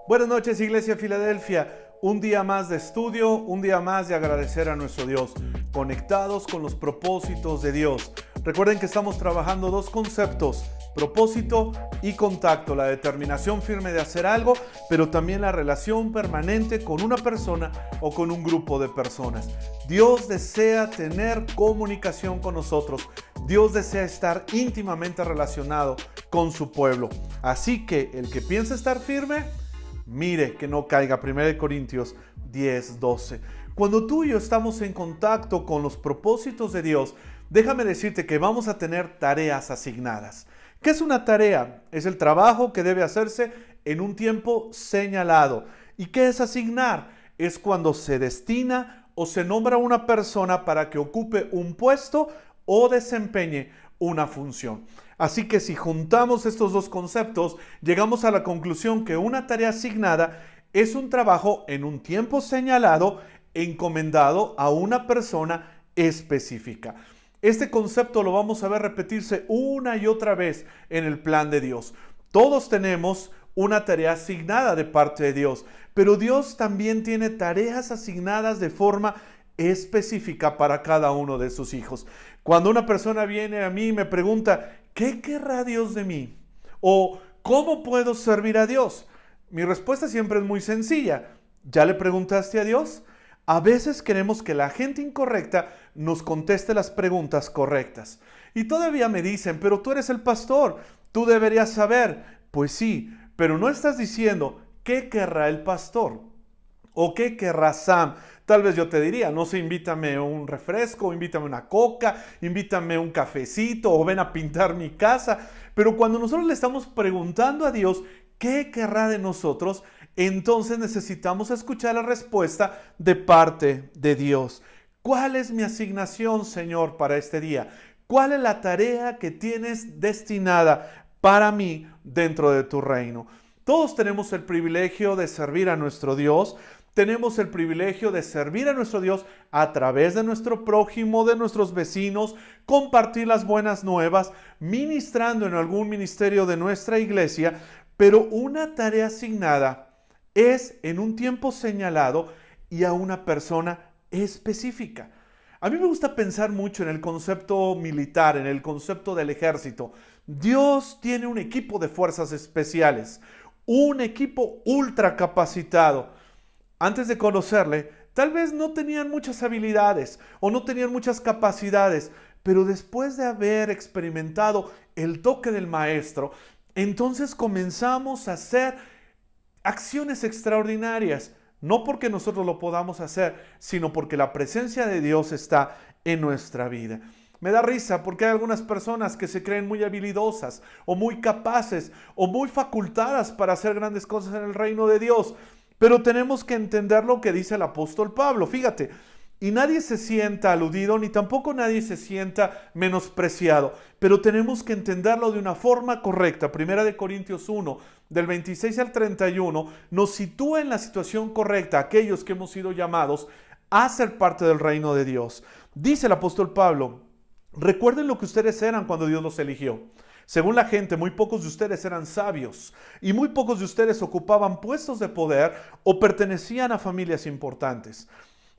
Buenas noches, Iglesia Filadelfia. Un día más de estudio, un día más de agradecer a nuestro Dios, conectados con los propósitos de Dios. Recuerden que estamos trabajando dos conceptos: propósito y contacto, la determinación firme de hacer algo, pero también la relación permanente con una persona o con un grupo de personas. Dios desea tener comunicación con nosotros. Dios desea estar íntimamente relacionado con su pueblo. Así que el que piensa estar firme, mire que no caiga. 1 Corintios 10:12. Cuando tú y yo estamos en contacto con los propósitos de Dios, déjame decirte que vamos a tener tareas asignadas. ¿Qué es una tarea? Es el trabajo que debe hacerse en un tiempo señalado. ¿Y qué es asignar? Es cuando se destina o se nombra a una persona para que ocupe un puesto o desempeñe una función. Así que si juntamos estos dos conceptos, llegamos a la conclusión que una tarea asignada es un trabajo en un tiempo señalado, encomendado a una persona específica. Este concepto lo vamos a ver repetirse una y otra vez en el plan de Dios. Todos tenemos una tarea asignada de parte de Dios, pero Dios también tiene tareas asignadas de forma específica para cada uno de sus hijos. Cuando una persona viene a mí y me pregunta, ¿qué querrá Dios de mí? O ¿cómo puedo servir a Dios? Mi respuesta siempre es muy sencilla. ¿Ya le preguntaste a Dios? A veces queremos que la gente incorrecta nos conteste las preguntas correctas. Y todavía me dicen, pero tú eres el pastor, tú deberías saber. Pues sí, pero no estás diciendo qué querrá el pastor o qué querrá Sam. Tal vez yo te diría, no sé, invítame un refresco, invítame una coca, invítame un cafecito o ven a pintar mi casa. Pero cuando nosotros le estamos preguntando a Dios qué querrá de nosotros, entonces necesitamos escuchar la respuesta de parte de Dios. ¿Cuál es mi asignación, Señor, para este día? ¿Cuál es la tarea que tienes destinada para mí dentro de tu reino? Todos tenemos el privilegio de servir a nuestro Dios. Tenemos el privilegio de servir a nuestro Dios a través de nuestro prójimo, de nuestros vecinos, compartir las buenas nuevas, ministrando en algún ministerio de nuestra iglesia, pero una tarea asignada es en un tiempo señalado y a una persona específica. A mí me gusta pensar mucho en el concepto militar, en el concepto del ejército. Dios tiene un equipo de fuerzas especiales, un equipo ultra capacitado. Antes de conocerle, tal vez no tenían muchas habilidades o no tenían muchas capacidades, pero después de haber experimentado el toque del maestro, entonces comenzamos a hacer acciones extraordinarias, no porque nosotros lo podamos hacer, sino porque la presencia de Dios está en nuestra vida. Me da risa porque hay algunas personas que se creen muy habilidosas o muy capaces o muy facultadas para hacer grandes cosas en el reino de Dios. Pero tenemos que entender lo que dice el apóstol Pablo. Fíjate, y nadie se sienta aludido, ni tampoco nadie se sienta menospreciado. Pero tenemos que entenderlo de una forma correcta. 1 Corintios 1, del 26 al 31, nos sitúa en la situación correcta a aquellos que hemos sido llamados a ser parte del reino de Dios. Dice el apóstol Pablo, recuerden lo que ustedes eran cuando Dios los eligió. Según la gente, muy pocos de ustedes eran sabios y muy pocos de ustedes ocupaban puestos de poder o pertenecían a familias importantes.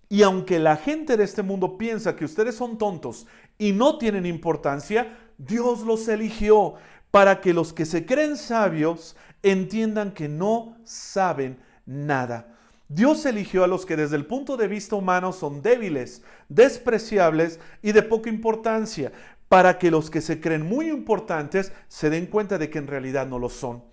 Y aunque la gente de este mundo piensa que ustedes son tontos y no tienen importancia, Dios los eligió para que los que se creen sabios entiendan que no saben nada. Dios eligió a los que desde el punto de vista humano son débiles, despreciables y de poca importancia, para que los que se creen muy importantes se den cuenta de que en realidad no lo son.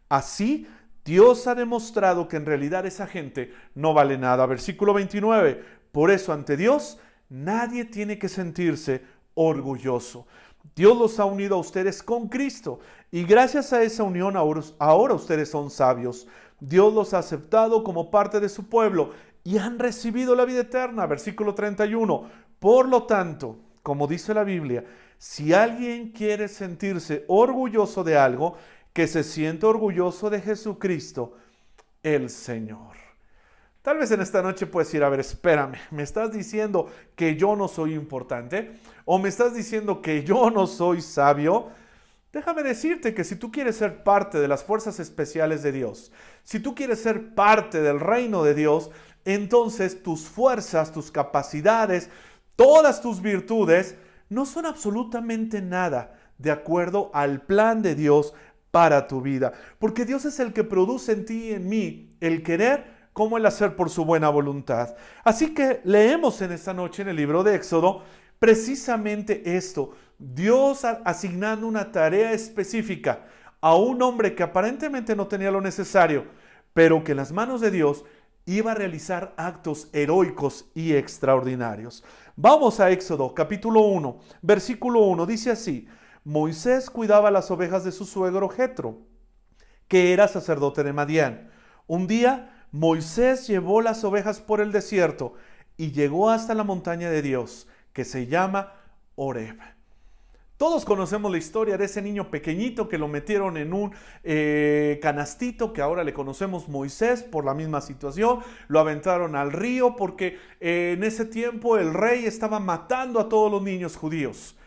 Así, Dios ha demostrado que en realidad esa gente no vale nada. Versículo 29. Por eso ante Dios nadie tiene que sentirse orgulloso. Dios los ha unido a ustedes con Cristo y gracias a esa unión ahora ustedes son sabios. Dios los ha aceptado como parte de su pueblo y han recibido la vida eterna. Versículo 31. Por lo tanto, como dice la Biblia, si alguien quiere sentirse orgulloso de algo, que se sienta orgulloso de Jesucristo, el Señor. Tal vez en esta noche puedes decir, a ver, espérame, ¿me estás diciendo que yo no soy importante? ¿O me estás diciendo que yo no soy sabio? Déjame decirte que si tú quieres ser parte de las fuerzas especiales de Dios, si tú quieres ser parte del reino de Dios, entonces tus fuerzas, tus capacidades, todas tus virtudes no son absolutamente nada de acuerdo al plan de Dios para tu vida. Porque Dios es el que produce en ti y en mí el querer como el hacer por su buena voluntad. Así que leemos en esta noche en el libro de Éxodo precisamente esto. Dios asignando una tarea específica a un hombre que aparentemente no tenía lo necesario, pero que en las manos de Dios iba a realizar actos heroicos y extraordinarios. Vamos a Éxodo capítulo 1, versículo 1, dice así: Moisés cuidaba las ovejas de su suegro Jetro, que era sacerdote de Madián. Un día Moisés llevó las ovejas por el desierto y llegó hasta la montaña de Dios, que se llama Horeb. Todos conocemos la historia de ese niño pequeñito que lo metieron en un canastito que ahora le conocemos Moisés por la misma situación. Lo aventaron al río porque en ese tiempo el rey estaba matando a todos los niños judíos.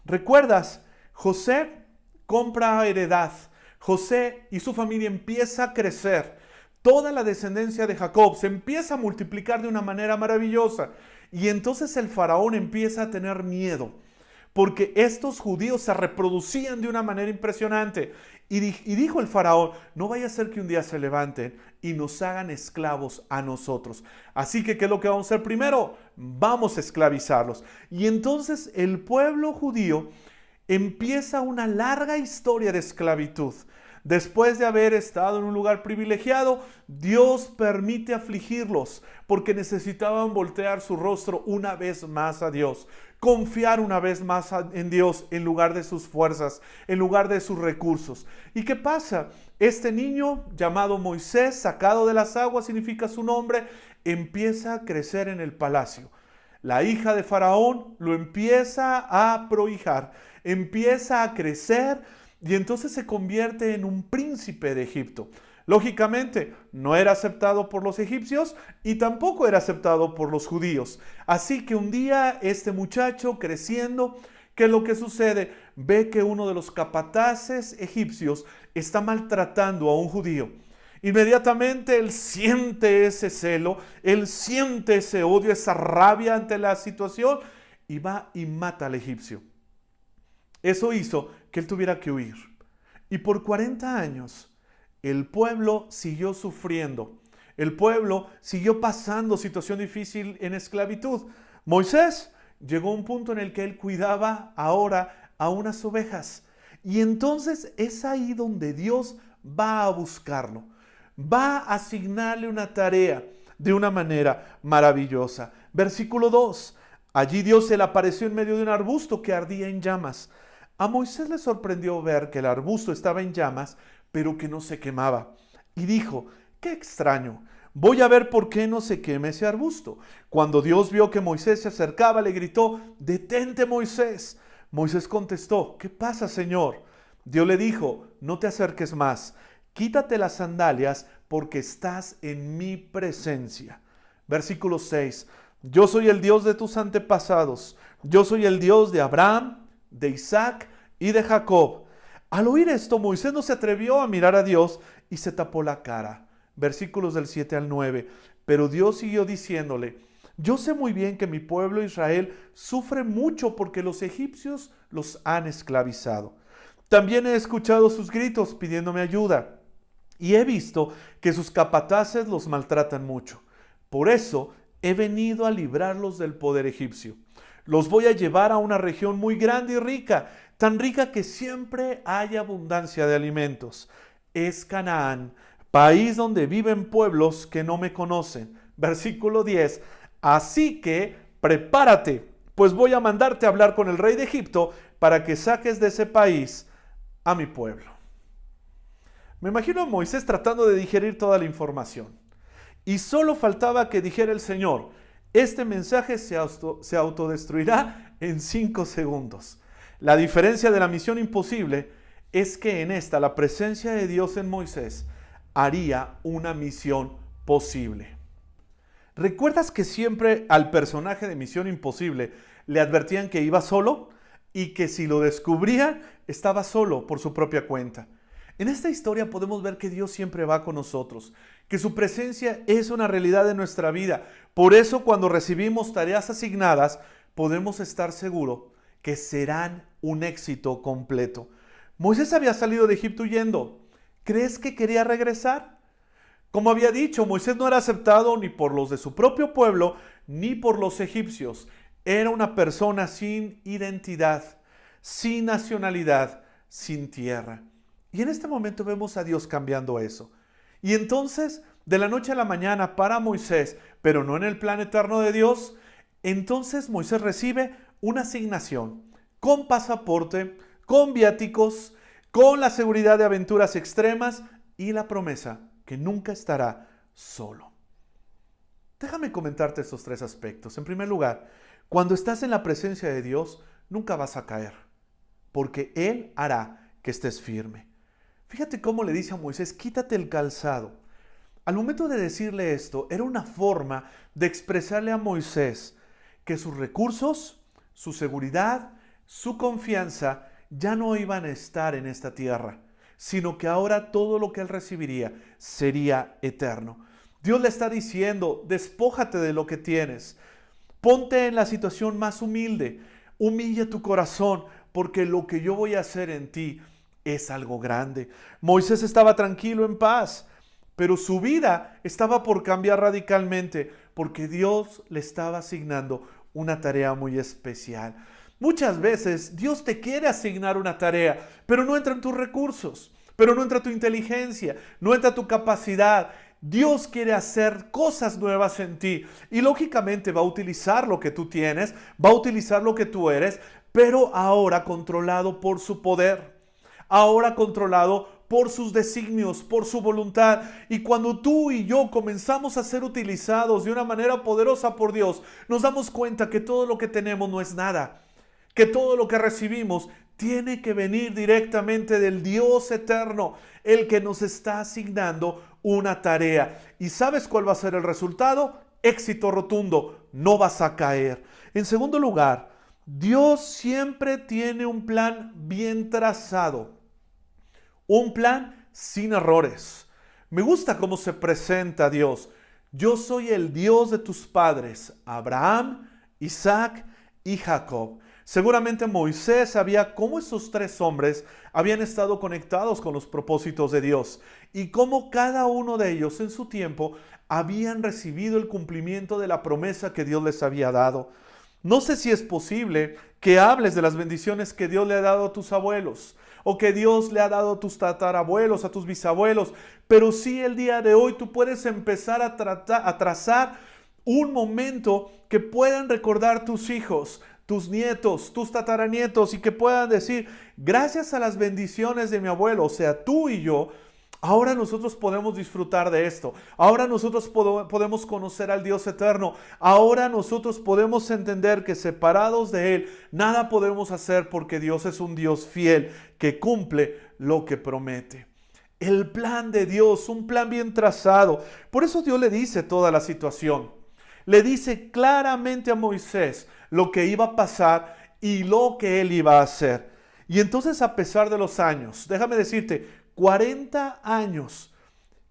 ¿Recuerdas? José compra heredad. José y su familia empieza a crecer. Toda la descendencia de Jacob se empieza a multiplicar de una manera maravillosa. Y entonces el faraón empieza a tener miedo, porque estos judíos se reproducían de una manera impresionante. Y dijo el faraón: no vaya a ser que un día se levanten y nos hagan esclavos a nosotros. Así que, ¿qué es lo que vamos a hacer primero? Vamos a esclavizarlos. Y entonces el pueblo judío empieza una larga historia de esclavitud. Después de haber estado en un lugar privilegiado, Dios permite afligirlos porque necesitaban voltear su rostro una vez más a Dios, confiar una vez más en Dios en lugar de sus fuerzas, en lugar de sus recursos. ¿Y qué pasa? Este niño llamado Moisés, sacado de las aguas, significa su nombre, empieza a crecer en el palacio. La hija de Faraón lo empieza a prohijar, empieza a crecer y entonces se convierte en un príncipe de Egipto. Lógicamente, no era aceptado por los egipcios y tampoco era aceptado por los judíos. Así que un día este muchacho creciendo, ¿qué es lo que sucede? Ve que uno de los capataces egipcios está maltratando a un judío. Inmediatamente él siente ese celo, él siente ese odio, esa rabia ante la situación y va y mata al egipcio. Eso hizo que él tuviera que huir. Y por 40 años el pueblo siguió sufriendo. El pueblo siguió pasando situación difícil en esclavitud. Moisés llegó a un punto en el que él cuidaba ahora a unas ovejas. Y entonces es ahí donde Dios va a buscarlo. Va a asignarle una tarea de una manera maravillosa. Versículo 2. Allí Dios se le apareció en medio de un arbusto que ardía en llamas. A Moisés le sorprendió ver que el arbusto estaba en llamas, pero que no se quemaba. Y dijo: ¡qué extraño! Voy a ver por qué no se quema ese arbusto. Cuando Dios vio que Moisés se acercaba, le gritó: ¡detente, Moisés! Moisés contestó: ¿qué pasa, Señor? Dios le dijo: no te acerques más. Quítate las sandalias porque estás en mi presencia. Versículo 6. Yo soy el Dios de tus antepasados. Yo soy el Dios de Abraham, de Isaac y de Jacob. Al oír esto, Moisés no se atrevió a mirar a Dios y se tapó la cara. Versículos del 7 al 9. Pero Dios siguió diciéndole: yo sé muy bien que mi pueblo Israel sufre mucho porque los egipcios los han esclavizado. También he escuchado sus gritos pidiéndome ayuda y he visto que sus capataces los maltratan mucho. Por eso he venido a librarlos del poder egipcio. Los voy a llevar a una región muy grande y rica, tan rica que siempre hay abundancia de alimentos. Es Canaán, país donde viven pueblos que no me conocen. Versículo 10. Así que prepárate, pues voy a mandarte a hablar con el rey de Egipto para que saques de ese país a mi pueblo. Me imagino a Moisés tratando de digerir toda la información. Y solo faltaba que dijera el Señor: este mensaje se autodestruirá en 5 segundos. La diferencia de la misión imposible es que en esta la presencia de Dios en Moisés haría una misión posible. ¿Recuerdas que siempre al personaje de Misión Imposible le advertían que iba solo? y que si lo descubría, estaba solo por su propia cuenta. En esta historia podemos ver que Dios siempre va con nosotros, que su presencia es una realidad en nuestra vida. Por eso cuando recibimos tareas asignadas, podemos estar seguros que serán un éxito completo. Moisés había salido de Egipto huyendo. ¿Crees que quería regresar? Como había dicho, Moisés no era aceptado ni por los de su propio pueblo, ni por los egipcios. Era una persona sin identidad, sin nacionalidad, sin tierra. Y en este momento vemos a Dios cambiando eso. Y entonces, de la noche a la mañana para Moisés, pero no en el plan eterno de Dios, entonces Moisés recibe una asignación con pasaporte, con viáticos, con la seguridad de aventuras extremas y la promesa que nunca estará solo. Déjame comentarte estos tres aspectos. En primer lugar, cuando estás en la presencia de Dios, nunca vas a caer, porque Él hará que estés firme. Fíjate cómo le dice a Moisés, quítate el calzado. Al momento de decirle esto, era una forma de expresarle a Moisés que sus recursos, su seguridad, su confianza ya no iban a estar en esta tierra, sino que ahora todo lo que él recibiría sería eterno. Dios le está diciendo, despójate de lo que tienes, ponte en la situación más humilde, humilla tu corazón, porque lo que yo voy a hacer en ti es algo grande. Moisés estaba tranquilo, en paz, pero su vida estaba por cambiar radicalmente, porque Dios le estaba asignando una tarea muy especial. Muchas veces Dios te quiere asignar una tarea, pero no entra en tus recursos, pero no entra tu inteligencia, no entra tu capacidad. Dios quiere hacer cosas nuevas en ti y lógicamente va a utilizar lo que tú tienes, va a utilizar lo que tú eres, pero ahora controlado por su poder, ahora controlado por sus designios, por su voluntad. Y cuando tú y yo comenzamos a ser utilizados de una manera poderosa por Dios, nos damos cuenta que todo lo que tenemos no es nada, que todo lo que recibimos tiene que venir directamente del Dios eterno, el que nos está asignando una tarea. ¿Y sabes cuál va a ser el resultado? Éxito rotundo, no vas a caer. En segundo lugar, Dios siempre tiene un plan bien trazado, un plan sin errores. Me gusta cómo se presenta Dios. Yo soy el Dios de tus padres, Abraham, Isaac y Jacob. Seguramente Moisés sabía cómo esos tres hombres habían estado conectados con los propósitos de Dios y cómo cada uno de ellos en su tiempo habían recibido el cumplimiento de la promesa que Dios les había dado. No sé si es posible que hables de las bendiciones que Dios le ha dado a tus abuelos o que Dios le ha dado a tus tatarabuelos, a tus bisabuelos, pero sí el día de hoy tú puedes empezar a trazar un momento que puedan recordar tus hijos, tus nietos, tus tataranietos, y que puedan decir, gracias a las bendiciones de mi abuelo, o sea, tú y yo, ahora nosotros podemos disfrutar de esto. Ahora nosotros podemos conocer al Dios eterno. Ahora nosotros podemos entender que separados de Él, nada podemos hacer, porque Dios es un Dios fiel que cumple lo que promete. El plan de Dios, un plan bien trazado. Por eso Dios le dice toda la situación. Le dice claramente a Moisés lo que iba a pasar y lo que él iba a hacer. Y entonces, a pesar de los años, déjame decirte, 40 años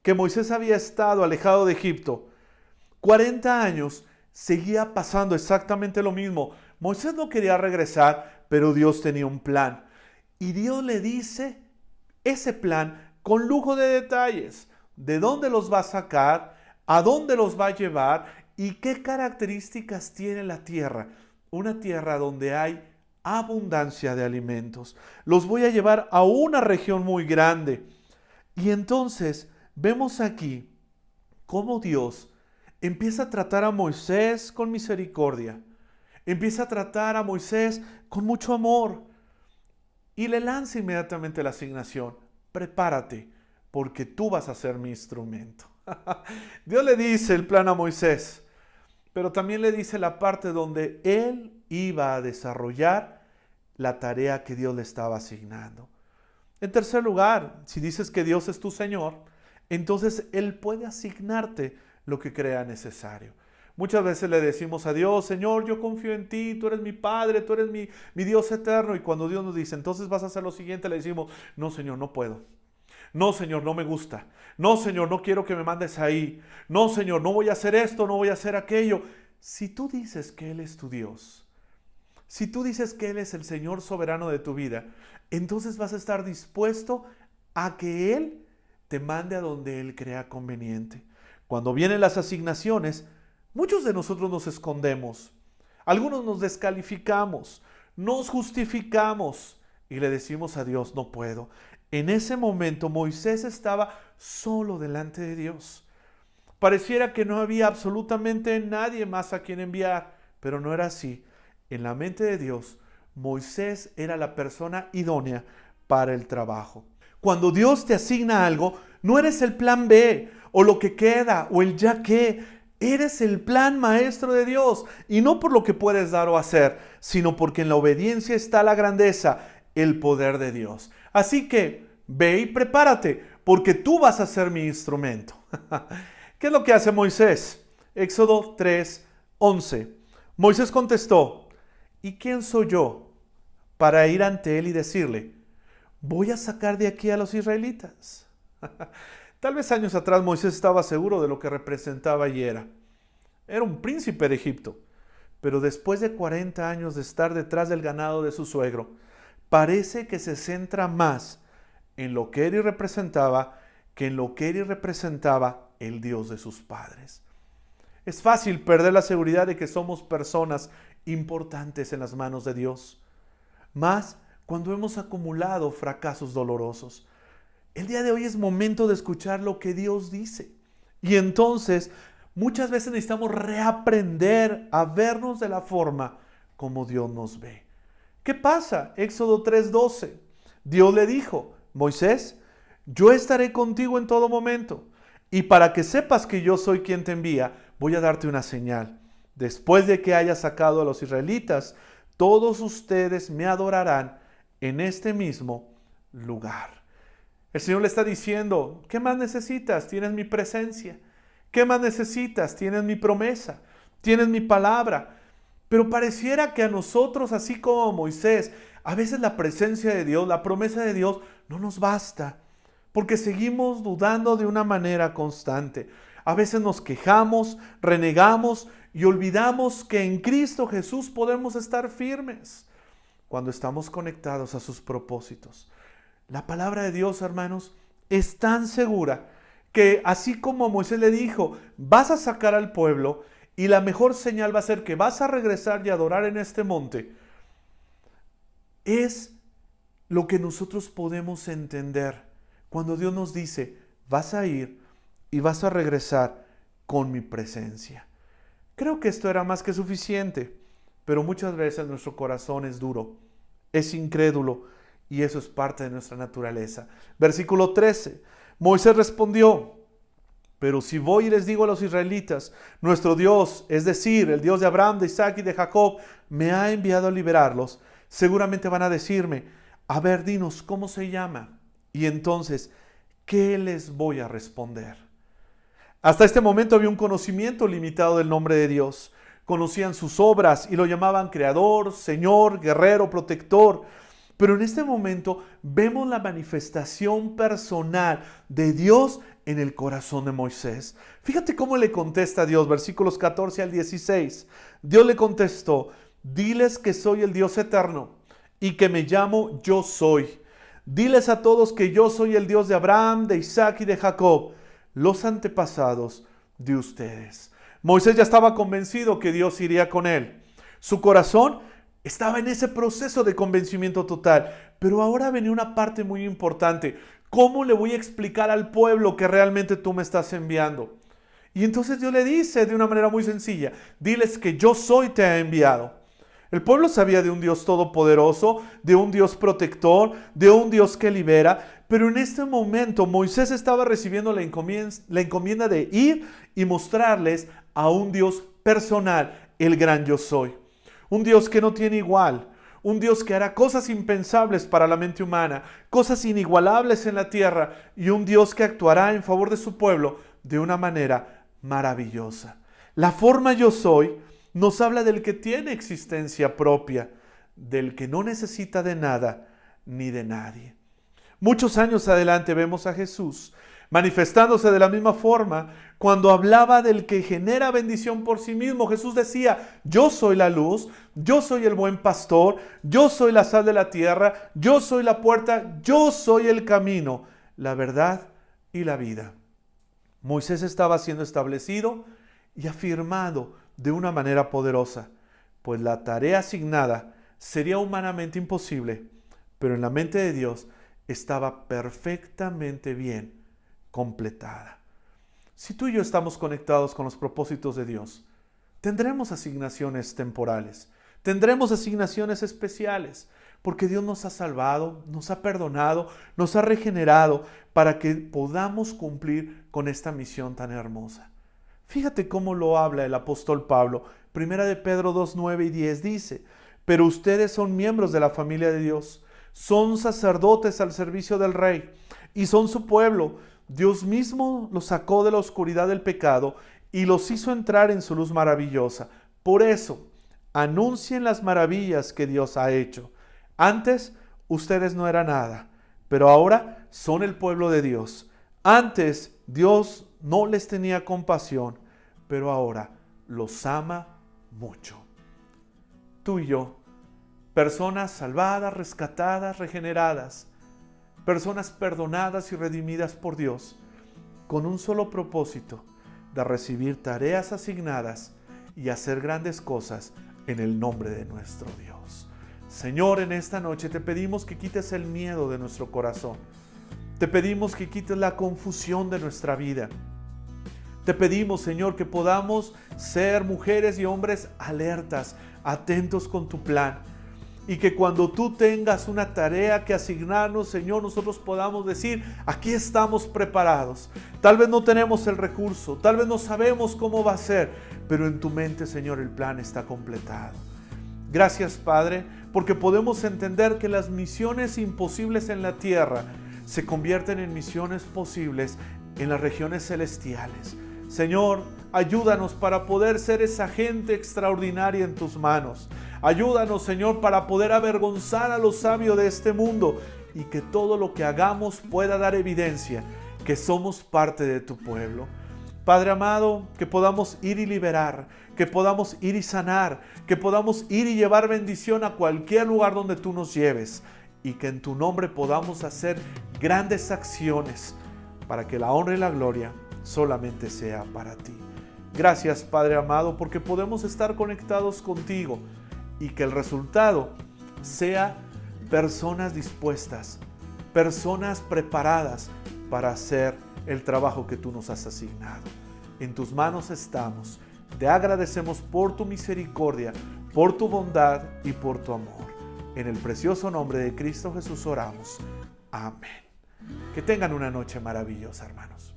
que Moisés había estado alejado de Egipto, 40 años seguía pasando exactamente lo mismo. Moisés no quería regresar, pero Dios tenía un plan. Y Dios le dice ese plan con lujo de detalles. ¿De dónde los va a sacar? ¿A dónde los va a llevar? ¿Y qué características tiene la tierra? Una tierra donde hay abundancia de alimentos. Los voy a llevar a una región muy grande. Y entonces vemos aquí cómo Dios empieza a tratar a Moisés con misericordia. Empieza a tratar a Moisés con mucho amor. Y le lanza inmediatamente la asignación. Prepárate, porque tú vas a ser mi instrumento. Dios le dice el plan a Moisés, pero también le dice la parte donde él iba a desarrollar la tarea que Dios le estaba asignando. En tercer lugar, si dices que Dios es tu Señor, entonces Él puede asignarte lo que crea necesario. Muchas veces le decimos a Dios, Señor, yo confío en ti, tú eres mi Padre, tú eres mi Dios eterno. Y cuando Dios nos dice, entonces vas a hacer lo siguiente, le decimos, no, Señor, no puedo. No, Señor, no me gusta. No, Señor, no quiero que me mandes ahí. No, Señor, no voy a hacer esto, no voy a hacer aquello. Si tú dices que Él es tu Dios, si tú dices que Él es el Señor soberano de tu vida, entonces vas a estar dispuesto a que Él te mande a donde Él crea conveniente. Cuando vienen las asignaciones, muchos de nosotros nos escondemos. Algunos nos descalificamos, nos justificamos y le decimos a Dios, no puedo. En ese momento Moisés estaba solo delante de Dios. Pareciera que no había absolutamente nadie más a quien enviar, pero no era así. En la mente de Dios, Moisés era la persona idónea para el trabajo. Cuando Dios te asigna algo, no eres el plan B o lo que queda o el ya que. Eres el plan maestro de Dios, y no por lo que puedes dar o hacer, sino porque en la obediencia está la grandeza, el poder de Dios. Así que ve y prepárate, porque tú vas a ser mi instrumento. ¿Qué es lo que hace Moisés? Éxodo 3:11. Moisés contestó, ¿y quién soy yo para ir ante él y decirle, voy a sacar de aquí a los israelitas? Tal vez años atrás Moisés estaba seguro de lo que representaba y era. Era un príncipe de Egipto. Pero después de 40 años de estar detrás del ganado de su suegro, parece que se centra más en lo que era y representaba que en lo que era y representaba el Dios de sus padres. Es fácil perder la seguridad de que somos personas importantes en las manos de Dios. Más cuando hemos acumulado fracasos dolorosos. El día de hoy es momento de escuchar lo que Dios dice. Y entonces, muchas veces necesitamos reaprender a vernos de la forma como Dios nos ve. ¿Qué pasa? Éxodo 3:12. Dios le dijo, Moisés, yo estaré contigo en todo momento. Y para que sepas que yo soy quien te envía, voy a darte una señal. Después de que hayas sacado a los israelitas, todos ustedes me adorarán en este mismo lugar. El Señor le está diciendo, ¿qué más necesitas? Tienes mi presencia. ¿Qué más necesitas? Tienes mi promesa. Tienes mi palabra. Pero pareciera que a nosotros, así como a Moisés, a veces la presencia de Dios, la promesa de Dios, no nos basta. Porque seguimos dudando de una manera constante. A veces nos quejamos, renegamos y olvidamos que en Cristo Jesús podemos estar firmes cuando estamos conectados a sus propósitos. La palabra de Dios, hermanos, es tan segura que así como Moisés le dijo, vas a sacar al pueblo y la mejor señal va a ser que vas a regresar y adorar en este monte. Es lo que nosotros podemos entender cuando Dios nos dice, vas a ir y vas a regresar con mi presencia. Creo que esto era más que suficiente, pero muchas veces nuestro corazón es duro, es incrédulo, y eso es parte de nuestra naturaleza. Versículo 13. Moisés respondió, pero si voy y les digo a los israelitas, nuestro Dios, es decir, el Dios de Abraham, de Isaac y de Jacob, me ha enviado a liberarlos, seguramente van a decirme, a ver, dinos, ¿cómo se llama? Y entonces, ¿qué les voy a responder? Hasta este momento había un conocimiento limitado del nombre de Dios. Conocían sus obras y lo llamaban Creador, Señor, Guerrero, Protector. Pero en este momento vemos la manifestación personal de Dios en el corazón de Moisés. Fíjate cómo le contesta a Dios, versículos 14 al 16. Dios le contestó, diles que soy el Dios eterno y que me llamo Yo Soy. Diles a todos que yo soy el Dios de Abraham, de Isaac y de Jacob, los antepasados de ustedes. Moisés ya estaba convencido que Dios iría con él. Su corazón estaba en ese proceso de convencimiento total. Pero ahora venía una parte muy importante. ¿Cómo le voy a explicar al pueblo que realmente tú me estás enviando? Y entonces Dios le dice de una manera muy sencilla, diles que yo soy te ha enviado. El pueblo sabía de un Dios todopoderoso, de un Dios protector, de un Dios que libera, pero en este momento Moisés estaba recibiendo la encomienda de ir y mostrarles a un Dios personal, el gran yo soy. Un Dios que no tiene igual, un Dios que hará cosas impensables para la mente humana, cosas inigualables en la tierra y un Dios que actuará en favor de su pueblo de una manera maravillosa. La forma yo soy nos habla del que tiene existencia propia, del que no necesita de nada ni de nadie. Muchos años adelante vemos a Jesús manifestándose de la misma forma cuando hablaba del que genera bendición por sí mismo. Jesús decía: yo soy la luz, yo soy el buen pastor, yo soy la sal de la tierra, yo soy la puerta, yo soy el camino, la verdad y la vida. Moisés estaba siendo establecido y afirmado de una manera poderosa, pues la tarea asignada sería humanamente imposible, pero en la mente de Dios estaba perfectamente bien completada. Si tú y yo estamos conectados con los propósitos de Dios, tendremos asignaciones temporales, tendremos asignaciones especiales, porque Dios nos ha salvado, nos ha perdonado, nos ha regenerado para que podamos cumplir con esta misión tan hermosa. Fíjate cómo lo habla el apóstol Pablo. Primera de Pedro 2, 9 y 10 dice: pero ustedes son miembros de la familia de Dios, son sacerdotes al servicio del Rey y son su pueblo. Dios mismo los sacó de la oscuridad del pecado y los hizo entrar en su luz maravillosa. Por eso, anuncien las maravillas que Dios ha hecho. Antes, ustedes no eran nada, pero ahora son el pueblo de Dios. Antes, Dios no les tenía compasión, pero ahora los ama mucho. Tú y yo, personas salvadas, rescatadas, regeneradas, personas perdonadas y redimidas por Dios, con un solo propósito: de recibir tareas asignadas y hacer grandes cosas en el nombre de nuestro Dios. Señor, en esta noche te pedimos que quites el miedo de nuestro corazón. Te pedimos que quites la confusión de nuestra vida. Te pedimos, Señor, que podamos ser mujeres y hombres alertas, atentos con tu plan. Y que cuando tú tengas una tarea que asignarnos, Señor, nosotros podamos decir: aquí estamos preparados. Tal vez no tenemos el recurso, tal vez no sabemos cómo va a ser, pero en tu mente, Señor, el plan está completado. Gracias, Padre, porque podemos entender que las misiones imposibles en la tierra se convierten en misiones posibles en las regiones celestiales. Señor, ayúdanos para poder ser esa gente extraordinaria en tus manos. Ayúdanos, Señor, para poder avergonzar a los sabios de este mundo y que todo lo que hagamos pueda dar evidencia que somos parte de tu pueblo. Padre amado, que podamos ir y liberar, que podamos ir y sanar, que podamos ir y llevar bendición a cualquier lugar donde tú nos lleves y que en tu nombre podamos hacer grandes acciones para que la honra y la gloria solamente sea para ti. Gracias, Padre amado, porque podemos estar conectados contigo y que el resultado sea personas dispuestas, personas preparadas para hacer el trabajo que tú nos has asignado. En tus manos estamos. Te agradecemos por tu misericordia, por tu bondad y por tu amor. En el precioso nombre de Cristo Jesús oramos. Amén. Que tengan una noche maravillosa, hermanos.